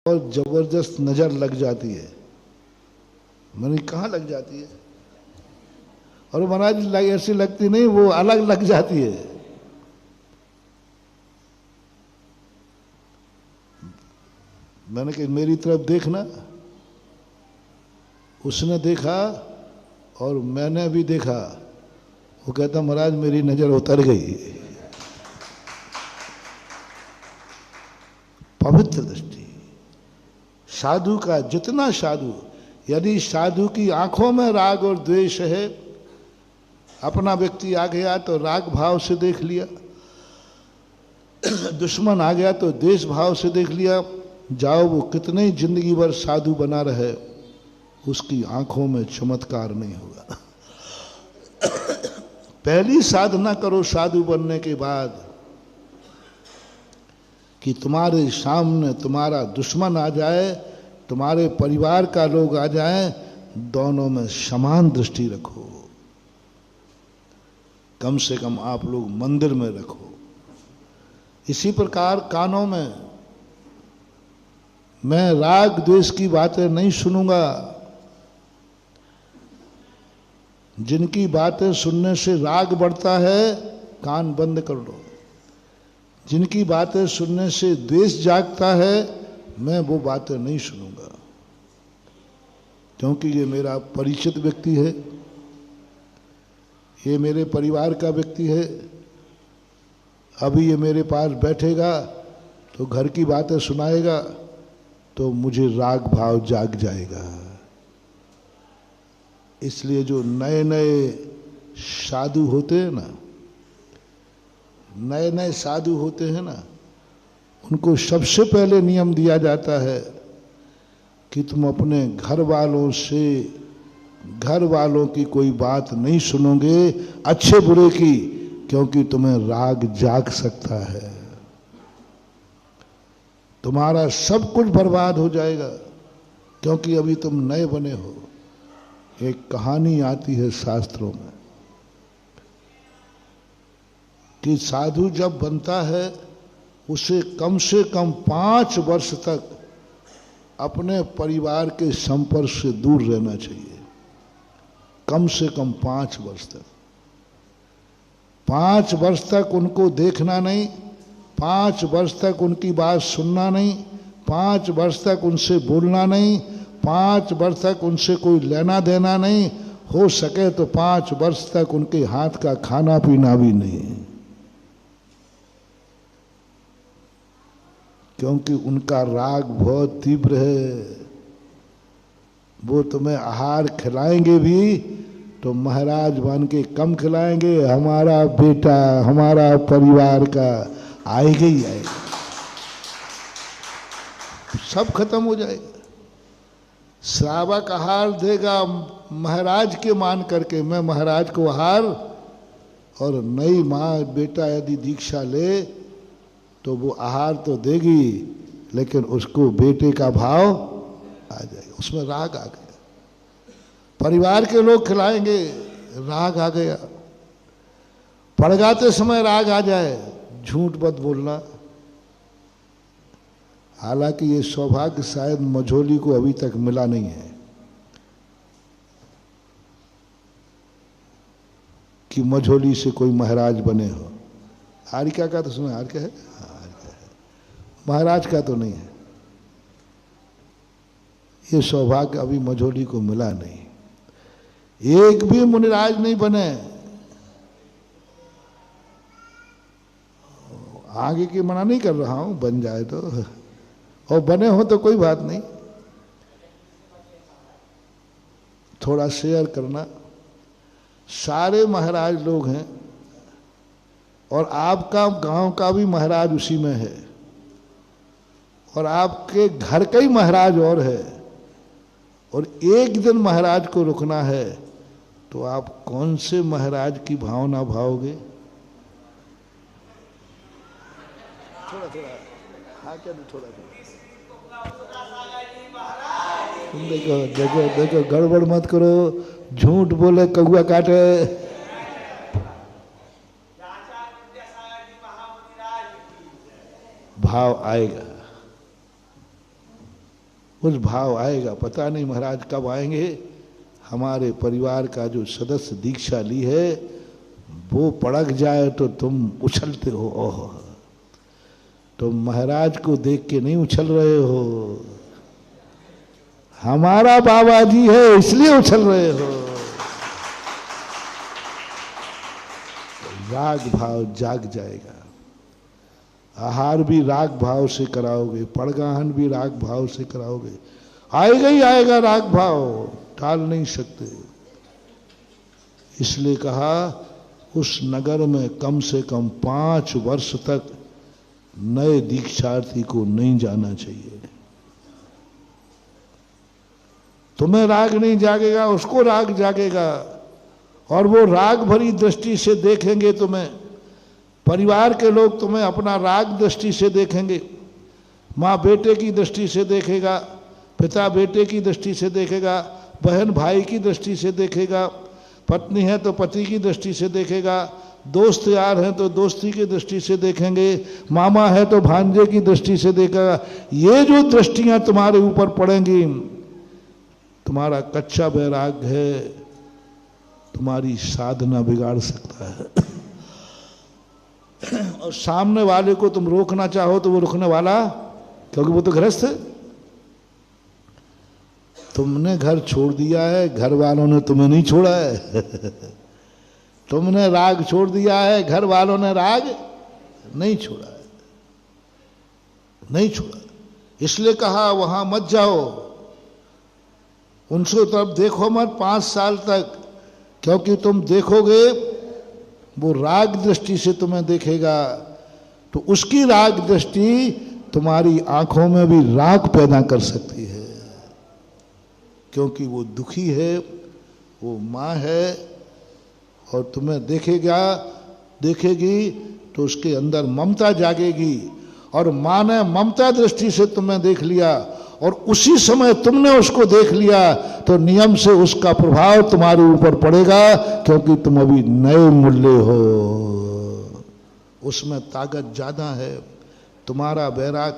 और जबरदस्त नजर लग जाती है। मैंने कहाँ लग जाती है? और महाराज ऐसी लगती नहीं, वो अलग लग जाती है। मैंने कहा मेरी तरफ देखना। उसने देखा और मैंने भी देखा। वो कहता महाराज मेरी नजर उतर गई। पवित्र दृष्टि साधु का, जितना साधु, यदि साधु की आंखों में राग और द्वेष है, अपना व्यक्ति आ गया तो राग भाव से देख लिया, दुश्मन आ गया तो द्वेष भाव से देख लिया, जाओ वो कितने जिंदगी भर साधु बना रहे, उसकी आंखों में चमत्कार नहीं होगा। पहली साधना करो साधु बनने के बाद कि तुम्हारे सामने तुम्हारा दुश्मन आ जाए, तुम्हारे परिवार का लोग आ जाए, दोनों में समान दृष्टि रखो। कम से कम आप लोग मंदिर में रखो। इसी प्रकार कानों में मैं राग द्वेष की बातें नहीं सुनूंगा। जिनकी बातें सुनने से राग बढ़ता है, कान बंद कर लो। जिनकी बातें सुनने से द्वेष जागता है, मैं वो बातें नहीं सुनूंगा, क्योंकि ये मेरा परिचित व्यक्ति है, ये मेरे परिवार का व्यक्ति है। अभी ये मेरे पास बैठेगा तो घर की बातें सुनाएगा तो मुझे राग भाव जाग जाएगा। इसलिए जो नए नए साधु होते हैं ना, नए नए साधु होते हैं ना, उनको सबसे पहले नियम दिया जाता है कि तुम अपने घर वालों से, घर वालों की कोई बात नहीं सुनोगे अच्छे बुरे की, क्योंकि तुम्हें राग जाग सकता है, तुम्हारा सब कुछ बर्बाद हो जाएगा, क्योंकि अभी तुम नए बने हो। एक कहानी आती है शास्त्रों में कि साधु जब बनता है उसे कम से कम 5 वर्ष तक अपने परिवार के संपर्क से दूर रहना चाहिए। कम से कम 5 वर्ष तक। 5 वर्ष तक उनको देखना नहीं, 5 वर्ष तक उनकी बात सुनना नहीं, 5 वर्ष तक उनसे बोलना नहीं, 5 वर्ष तक उनसे कोई लेना देना नहीं, हो सके तो 5 वर्ष तक उनके हाथ का खाना पीना भी नहीं, क्योंकि उनका राग बहुत तीव्र है। वो तुम्हें आहार खिलाएंगे भी तो महाराज बन के कम खिलाएंगे, हमारा बेटा हमारा परिवार का आएगा ही आएगा, सब खत्म हो जाएगा। श्रावक आहार देगा महाराज के मान करके, मैं महाराज को आहार, और नई माँ बेटा यदि दीक्षा ले तो वो आहार तो देगी, लेकिन उसको बेटे का भाव आ जाएगा, उसमें राग आ गया। परिवार के लोग खिलाएंगे, राग आ गया। पड़गाते समय राग आ जाए, झूठ मत बोलना। हालांकि ये सौभाग्य शायद मझोली को अभी तक मिला नहीं है कि मझोली से कोई महाराज बने हो। हारिका का तो सुना, हारिका है, हारिका है, महाराज का तो नहीं है। ये सौभाग्य अभी मझोली को मिला नहीं। एक भी मुनिराज नहीं बने। आगे की मना नहीं कर रहा हूं, बन जाए तो, और बने हो तो कोई बात नहीं, थोड़ा शेयर करना। सारे महाराज लोग हैं और आपका गांव का भी महाराज उसी में है, और आपके घर का ही महाराज और है, और एक दिन महाराज को रुकना है, तो आप कौन से महाराज की भावना भाओगे? थोड़ा थोड़ा, हाँ क्या थोड़ा थोड़ा, तुम देखो देखो देखो, गड़बड़ मत करो, झूठ बोले कौआ काटे। भाव आएगा। उस भाव आएगा, पता नहीं महाराज कब आएंगे। हमारे परिवार का जो सदस्य दीक्षा ली है वो पड़क जाए तो तुम उछलते हो। ओह, तुम महाराज को देख के नहीं उछल रहे हो, हमारा बाबा जी है इसलिए उछल रहे हो। राग भाव जाग जाएगा। आहार भी राग भाव से कराओगे, पड़गाहन भी राग भाव से कराओगे, आएगा ही आएगा राग भाव, टाल नहीं सकते। इसलिए कहा उस नगर में कम से कम 5 वर्ष तक नए दीक्षार्थी को नहीं जाना चाहिए। तुम्हें राग नहीं जागेगा, उसको राग जागेगा, और वो राग भरी दृष्टि से देखेंगे तुम्हें। परिवार के लोग तुम्हें अपना राग दृष्टि से देखेंगे। माँ बेटे की दृष्टि से देखेगा, पिता बेटे की दृष्टि से देखेगा, बहन भाई की दृष्टि से देखेगा, पत्नी है तो पति की दृष्टि से देखेगा, दोस्त यार हैं तो दोस्ती की दृष्टि से देखेंगे, मामा है तो भांजे की दृष्टि से देखेगा। ये जो दृष्टियां तुम्हारे ऊपर पड़ेंगी, तुम्हारा कच्चा वैराग्य है, तुम्हारी साधना बिगाड़ सकता है। और सामने वाले को तुम रोकना चाहो तो वो रुकने वाला, क्योंकि वो तो गृहस्थ है। तुमने घर छोड़ दिया है, घर वालों ने तुम्हें नहीं छोड़ा है। तुमने राग छोड़ दिया है, घर वालों ने राग नहीं छोड़ा है, नहीं छोड़ा। इसलिए कहा वहां मत जाओ, उनसे तरफ देखो मत 5 साल तक, क्योंकि तुम देखोगे वो राग दृष्टि से तुम्हें देखेगा, तो उसकी राग दृष्टि तुम्हारी आंखों में भी राग पैदा कर सकती है, क्योंकि वो दुखी है, वो माँ है, और तुम्हें देखेगी तो उसके अंदर ममता जागेगी, और माँ ने ममता दृष्टि से तुम्हें देख लिया और उसी समय तुमने उसको देख लिया, तो नियम से उसका प्रभाव तुम्हारे ऊपर पड़ेगा, क्योंकि तुम अभी नए मूल्य हो, उसमें ताकत ज्यादा है। तुम्हारा वैराग